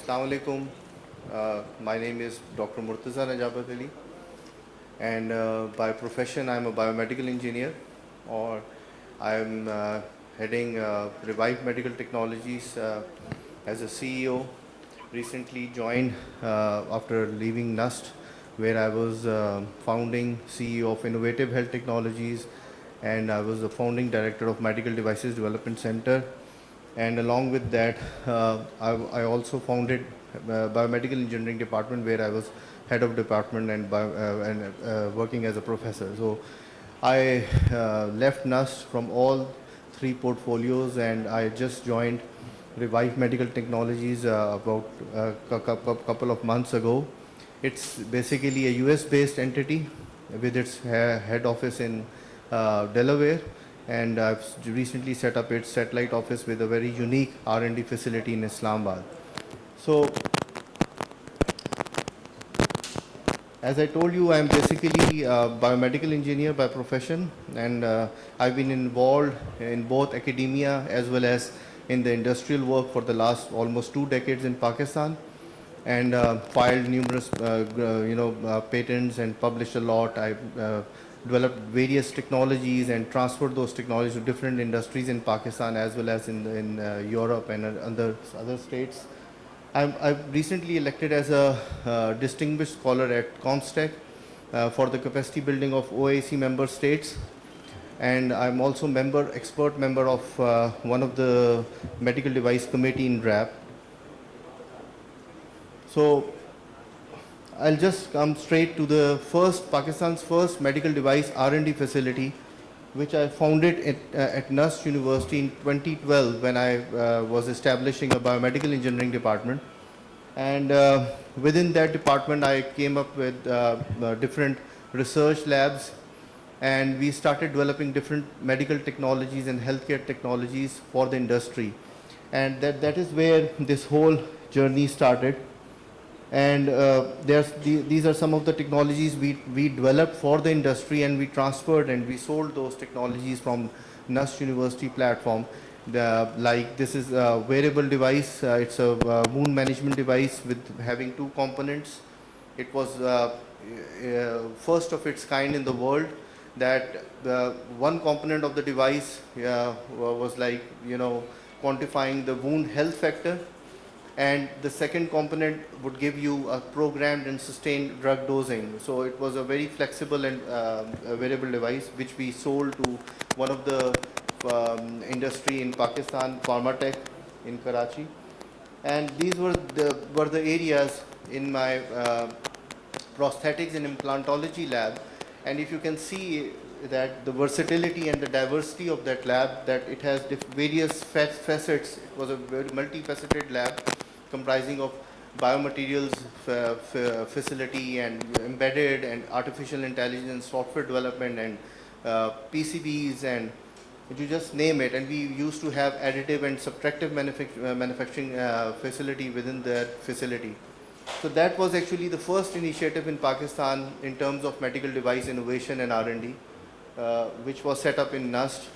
Assalamu alaikum. My name is Dr. Murtaza Najabat, and by profession I'm a biomedical engineer, or I'm heading Revive Medical Technologies as a CEO. Recently joined after leaving NUST, where I was founding CEO of Innovative Health Technologies, and I was the founding director of Medical Devices Development Center. And along with that, I also founded biomedical engineering department, where I was head of department and working as a professor. So I left NUST from all three portfolios, and I just joined Revive Medical Technologies about a couple of months ago. It's basically a US-based entity with its head office in Delaware, and I've recently set up its satellite office with a very unique R&D facility in Islamabad. So, as I told you, I'm basically a biomedical engineer by profession, and I've been involved in both academia as well as in the industrial work for the last almost 2 decades in Pakistan, and filed numerous patents and published a lot. I developed various technologies and transferred those technologies to different industries in Pakistan as well as in Europe and other states. I've recently elected as a distinguished scholar at ComStech for the capacity building of OAC member states, and I'm also expert member of one of the medical device committee in DRAP. So I'll just come straight to the Pakistan's first medical device R&D facility, which I founded at NUST University in 2012 when I was establishing a biomedical engineering department. And within that department, I came up with different research labs, and we started developing different medical technologies and healthcare technologies for the industry. And that is where this whole journey started. And these are some of the technologies we developed for the industry, and we transferred and we sold those technologies from NUST University platform. Like this is a wearable device. It's a wound management device with having 2 components. It was first of its kind in the world, that one component of the device was like, quantifying the wound health factor, and the second component would give you a programmed and sustained drug dosing. So it was a very flexible and wearable device, which we sold to one of the industry in Pakistan, Pharmatech in Karachi. And these were the areas in my prosthetics and implantology lab. And if you can see that the versatility and the diversity of that lab, that it has various facets. It was a very multifaceted lab comprising of biomaterials facility and embedded and artificial intelligence, software development, and PCBs, and you just name it. And we used to have additive and subtractive manufacturing facility within that facility. So that was actually the first initiative in Pakistan in terms of medical device innovation and R&D, which was set up in NUST.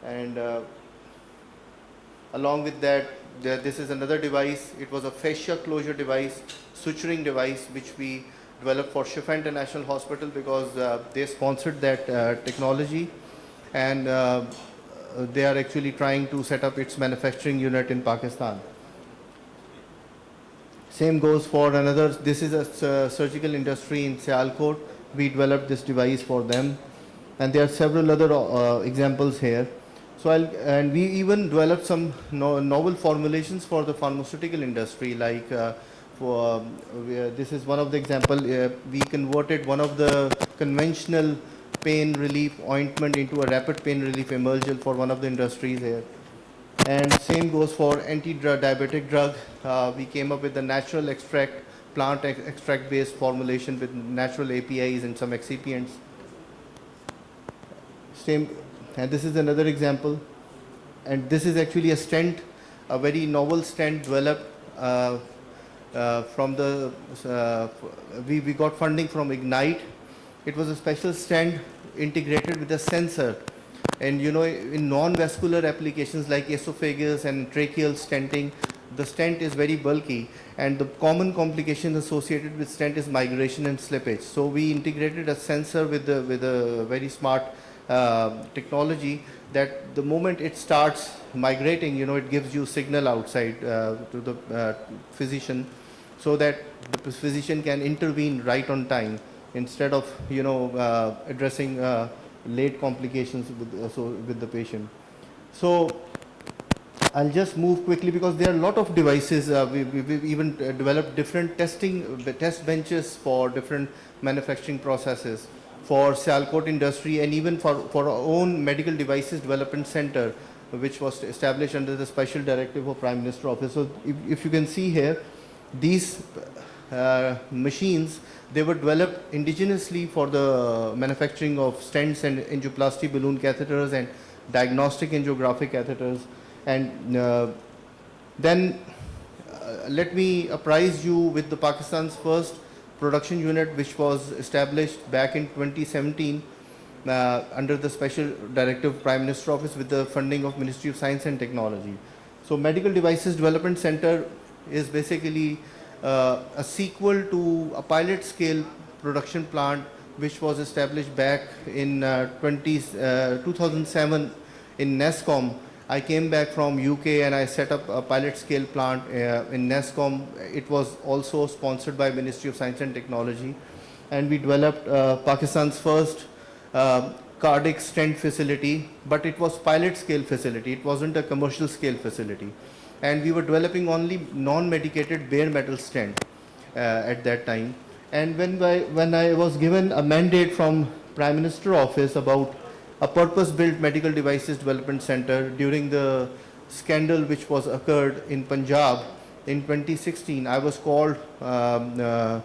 And along with that, this is another device. It was a fascia closure device, suturing device, which we developed for Shifa International Hospital because they sponsored that technology, and they are actually trying to set up its manufacturing unit in Pakistan. Same goes for another. This is a surgical industry in Sialkot. We developed this device for them, and there are several other examples here. So and we even developed some novel formulations for the pharmaceutical industry, like this is one of the example. We converted one of the conventional pain relief ointment into a rapid pain relief emulsion for one of the industries here. And same goes for anti-diabetic drug. We came up with the natural extract, plant extract based formulation with natural APIs and some excipients. Same. And this is another example. And this is actually a stent, a very novel stent developed from the, we got funding from Ignite. It was a special stent integrated with a sensor. And in non-vascular applications like esophagus and tracheal stenting, the stent is very bulky, and the common complication associated with stent is migration and slippage. So we integrated a sensor with a very smart technology that the moment it starts migrating, it gives you signal outside to the physician, so that the physician can intervene right on time instead of addressing late complications with the patient. So I'll just move quickly because there are a lot of devices. We've even developed different test benches for different manufacturing processes for Sialkot industry, and even for our own medical devices development center, which was established under the special directive of Prime Minister Office. So if you can see here, these machines, they were developed indigenously for the manufacturing of stents and angioplasty balloon catheters and diagnostic angiographic catheters. And then let me apprise you with the Pakistan's first production unit, which was established back in 2017 under the special directive of Prime Minister Office with the funding of Ministry of Science and Technology. So Medical Devices Development Center is basically a sequel to a pilot scale production plant which was established back in 2007 in NESCOM. I came back from UK and I set up a pilot scale plant in NESCOM. It was also sponsored by Ministry of Science and Technology, and we developed Pakistan's first cardiac stent facility, but it was pilot scale facility. It wasn't a commercial scale facility, and we were developing only non-medicated bare metal stent at that time. And when I was given a mandate from Prime Minister Office about a purpose-built medical devices development center during the scandal which was occurred in Punjab in 2016, I was called from the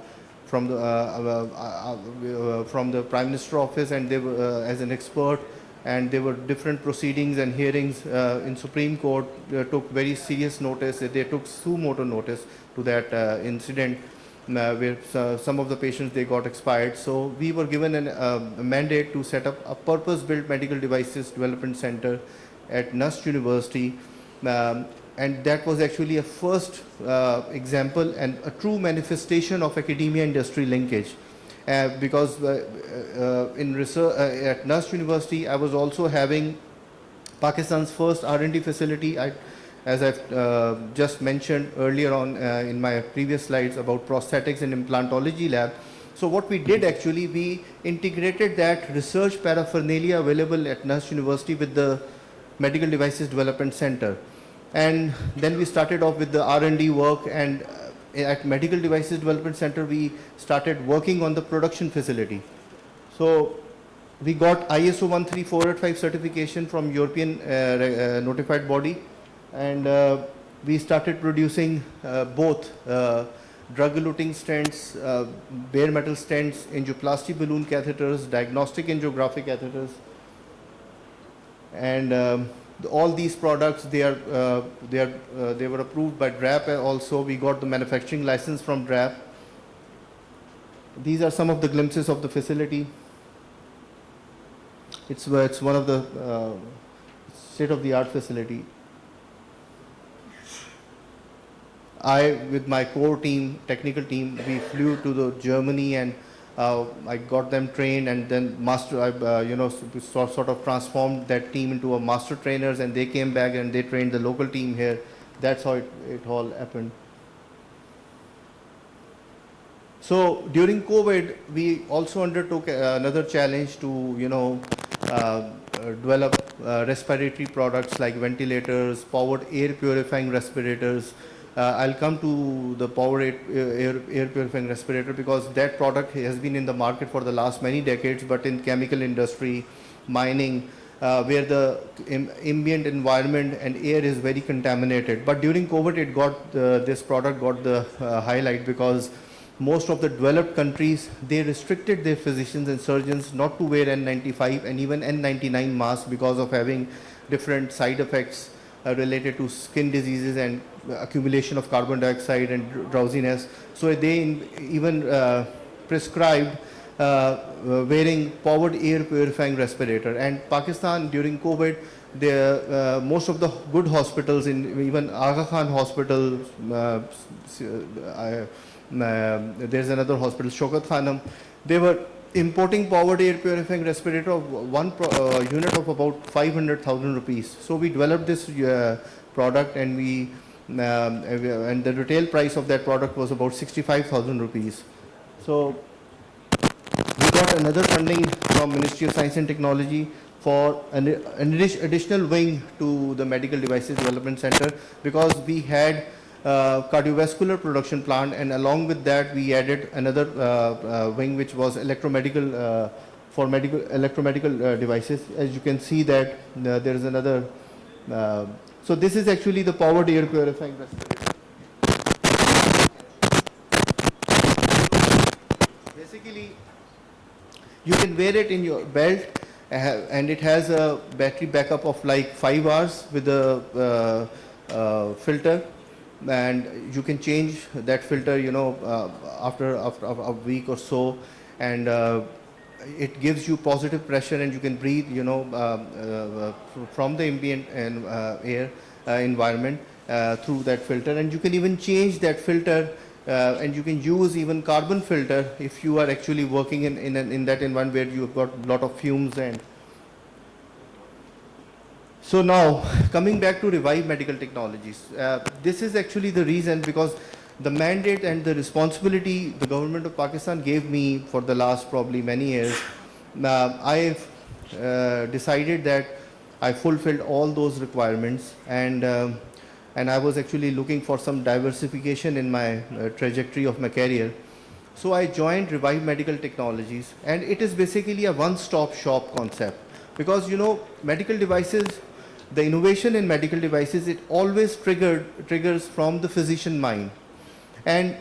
Prime Minister Office, and they were as an expert, and there were different proceedings and hearings in Supreme Court. Took very serious notice. They took suo motu notice to that incident where some of the patients, they got expired. So we were given a mandate to set up a purpose-built medical devices development center at Nust University, and that was actually a first example and a true manifestation of academia-industry linkage. Because in research at Nust University, I was also having Pakistan's first R&D facility. As I've just mentioned earlier on in my previous slides about prosthetics and implantology lab. So what we did actually, we integrated that research paraphernalia available at Nust University with the Medical Devices Development Center. And then we started off with the R&D work, and at Medical Devices Development Center, we started working on the production facility. So we got ISO 13485 certification from European notified body. And we started producing both drug-eluting stents, bare metal stents, angioplasty balloon catheters, diagnostic angiographic catheters, and all these products, they were approved by DRAP. Also, we got the manufacturing license from DRAP. These are some of the glimpses of the facility. It's one of the state-of-the-art facility. I, with my core team, technical team, we flew to Germany, and I got them trained, and then sort of transformed that team into a master trainers, and they came back and they trained the local team here. That's how it all happened. So during COVID, we also undertook another challenge to, develop respiratory products like ventilators, powered air purifying respirators. I'll come to the powered air purifying respirator because that product has been in the market for the last many decades, but in chemical industry, mining, where the ambient environment and air is very contaminated. But during COVID, this product got the highlight because most of the developed countries, they restricted their physicians and surgeons not to wear N95 and even N99 masks because of having different side effects related to skin diseases and accumulation of carbon dioxide and drowsiness. So they even prescribed wearing powered air purifying respirator. And Pakistan during COVID Most of the good hospitals, in even Aga Khan Hospital, there's another hospital, Shokat Khanam, they were importing powered air purifying respirator of one unit of about 500,000 rupees. So we developed this product, and and the retail price of that product was about 65,000 rupees. So we got another funding from Ministry of Science and Technology for an additional wing to the Medical Devices Development Center, because we had cardiovascular production plant, and along with that we added another wing which was electromedical for medical electromedical devices. As you can see that there is another. So this is actually the powered air purifying respirator. Basically, you can wear it in your belt, and it has a battery backup of like 5 hours with a filter, and you can change that filter, you know, after a week or so, and it gives you positive pressure, and you can breathe, you know, from the ambient and air environment through that filter, and you can even change that filter. And you can use even carbon filter if you are actually working in that environment where you've got a lot of fumes. And so now coming back to Revive Medical Technologies, this is actually the reason, because the mandate and the responsibility the government of Pakistan gave me for the last probably many years, I've decided that I fulfilled all those requirements, and I was actually looking for some diversification in my trajectory of my career. So I joined Revive Medical Technologies, and it is basically a one-stop shop concept, because, you know, medical devices, the innovation in medical devices, it always triggers from the physician mind. And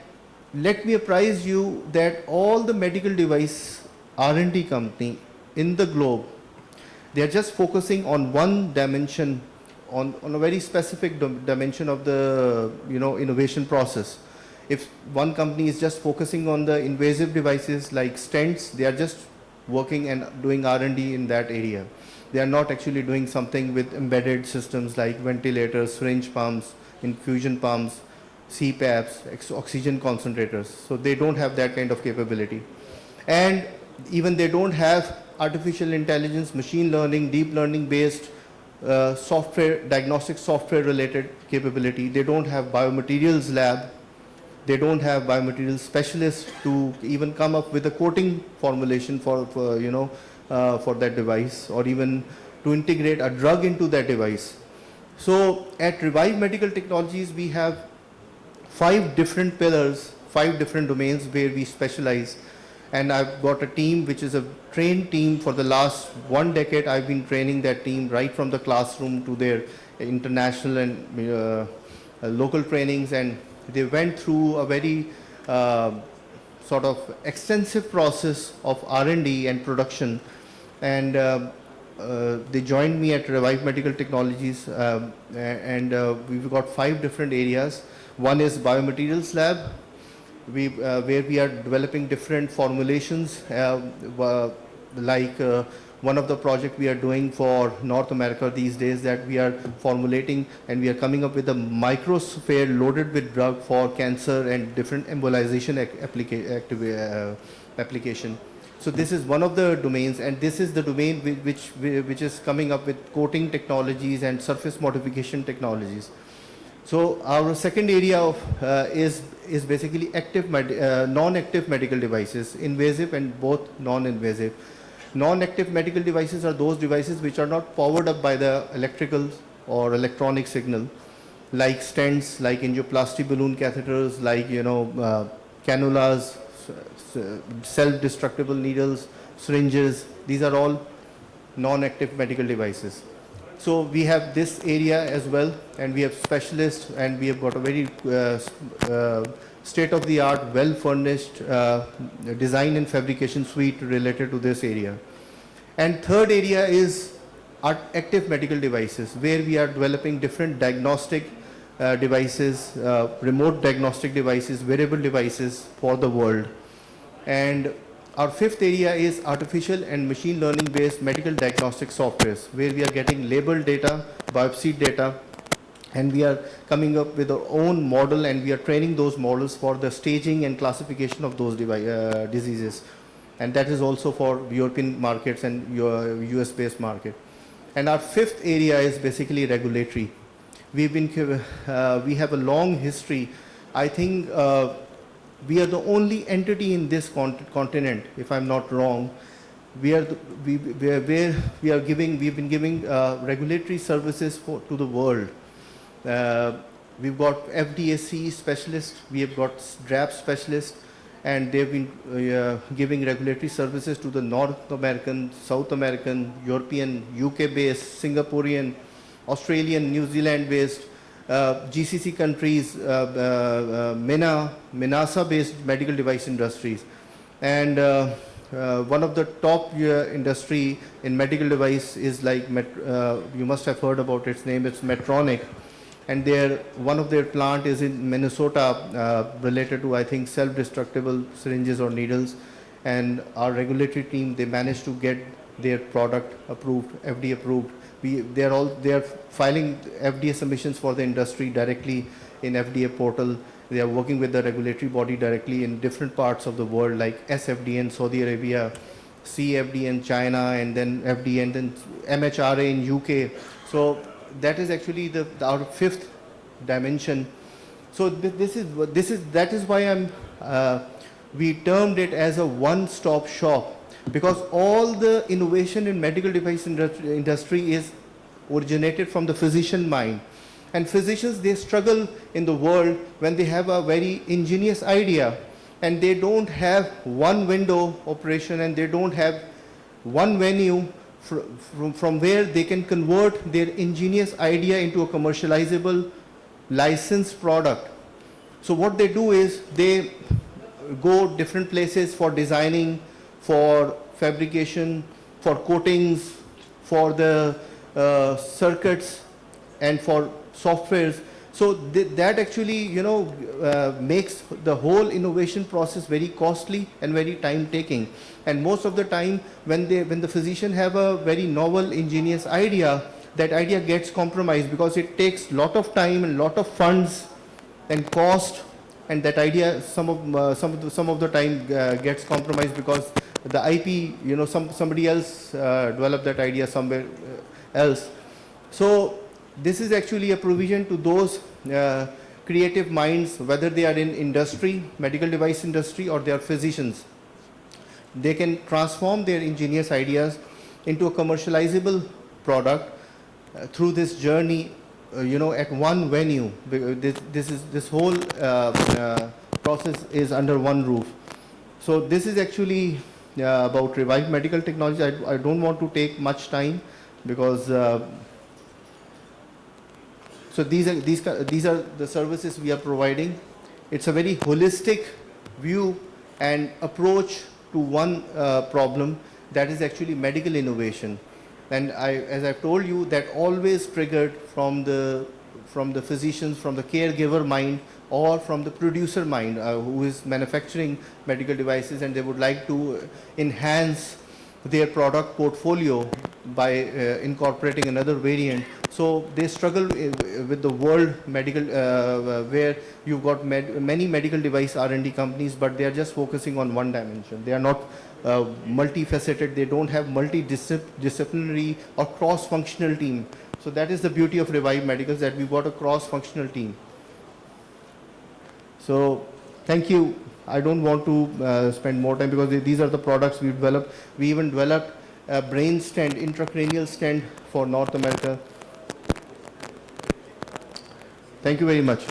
let me apprise you that all the medical device R&D company in the globe, they are just focusing on one dimension, on a very specific dimension of the, you know, innovation process. If one company is just focusing on the invasive devices like stents, they are just working and doing R&D in that area. They are not actually doing something with embedded systems like ventilators, syringe pumps, infusion pumps, CPAPs, oxygen concentrators. So they don't have that kind of capability. And even they don't have artificial intelligence, machine learning, deep learning based software, diagnostic software related capability. They don't have biomaterials lab. They don't have biomaterials specialists to even come up with a coating formulation for that device, or even to integrate a drug into that device. So at Revive Medical Technologies, we have 5 different pillars, 5 different domains where we specialize. And I've got a team which is a trained team. For the last 1 decade, I've been training that team right from the classroom to their international and local trainings. And they went through a very sort of extensive process of R&D and production. And they joined me at Revive Medical Technologies. And we've got 5 different areas. One is biomaterials lab, where we are developing different formulations, like one of the projects we are doing for North America these days, that we are formulating and we are coming up with a microsphere loaded with drug for cancer and different embolization application. So this is one of the domains, and this is the domain which is coming up with coating technologies and surface modification technologies. So our second area of is basically non-active medical devices, invasive and both non-invasive. Non-active medical devices are those devices which are not powered up by the electrical or electronic signal, like stents, like angioplasty balloon catheters, like cannulas, self-destructible needles, syringes. These are all non-active medical devices. So we have this area as well, and we have specialists, and we have got a very state-of-the-art, well-furnished design and fabrication suite related to this area. And third area is active medical devices, where we are developing different diagnostic devices, remote diagnostic devices, wearable devices for the world. And Our fifth area is artificial and machine learning based medical diagnostic softwares, where we are getting label data, biopsy data, and we are coming up with our own model, and we are training those models for the staging and classification of those diseases. And that is also for European markets and US based market. And our fifth area is basically regulatory. We have a long history. I think we are the only entity in this continent, if I'm not wrong. We've been giving regulatory services to the world. We've got FDAC specialists, we have got DRAP specialists, and they've been giving regulatory services to the North American, South American, European, UK-based, Singaporean, Australian, New Zealand-based, GCC countries, MENASA-based medical device industries. And one of the top industry in medical device is like, you must have heard about its name, it's Medtronic. And one of their plant is in Minnesota, related to, I think, self-destructible syringes or needles. And our regulatory team, they managed to get their product approved, FDA approved. They're filing FDA submissions for the industry directly in FDA portal. They are working with the regulatory body directly in different parts of the world, like SFDA in Saudi Arabia, CFDA in China, and then FDA, and then MHRA in UK. So that is actually our fifth dimension. So that is why we termed it as a one-stop shop, because all the innovation in medical device industry is originated from the physician mind. And physicians, they struggle in the world when they have a very ingenious idea and they don't have one window operation, and they don't have one venue from where they can convert their ingenious idea into a commercializable licensed product. So what they do is they go different places for designing, for fabrication, for coatings, for the circuits, and for softwares. So that actually, makes the whole innovation process very costly and very time-taking. And most of the time, when the physician have a very novel, ingenious idea, that idea gets compromised because it takes a lot of time and a lot of funds and cost, and that idea some of the time gets compromised because the IP, somebody else developed that idea somewhere else. So this is actually a provision to those creative minds, whether they are in industry, medical device industry, or they are physicians. They can transform their ingenious ideas into a commercializable product through this journey, at one venue. This whole process is under one roof. So this is actually about Revive Medical Technology. I don't want to take much time because so these are the services we are providing. It's a very holistic view and approach to one problem, that is actually medical innovation. And as I've told you, that always triggered from the physicians, from the caregiver mind, or from the producer mind who is manufacturing medical devices, and they would like to enhance their product portfolio by incorporating another variant. So they struggle with the world medical, where you've got many medical device R&D companies, but they are just focusing on one dimension. They are not multifaceted. They don't have multidisciplinary or cross-functional team. So that is the beauty of Revive Medicals, that we've got a cross-functional team. So thank you. I don't want to spend more time because these are the products we developed. We even developed a brain stent, intracranial stent for North America. Thank you very much.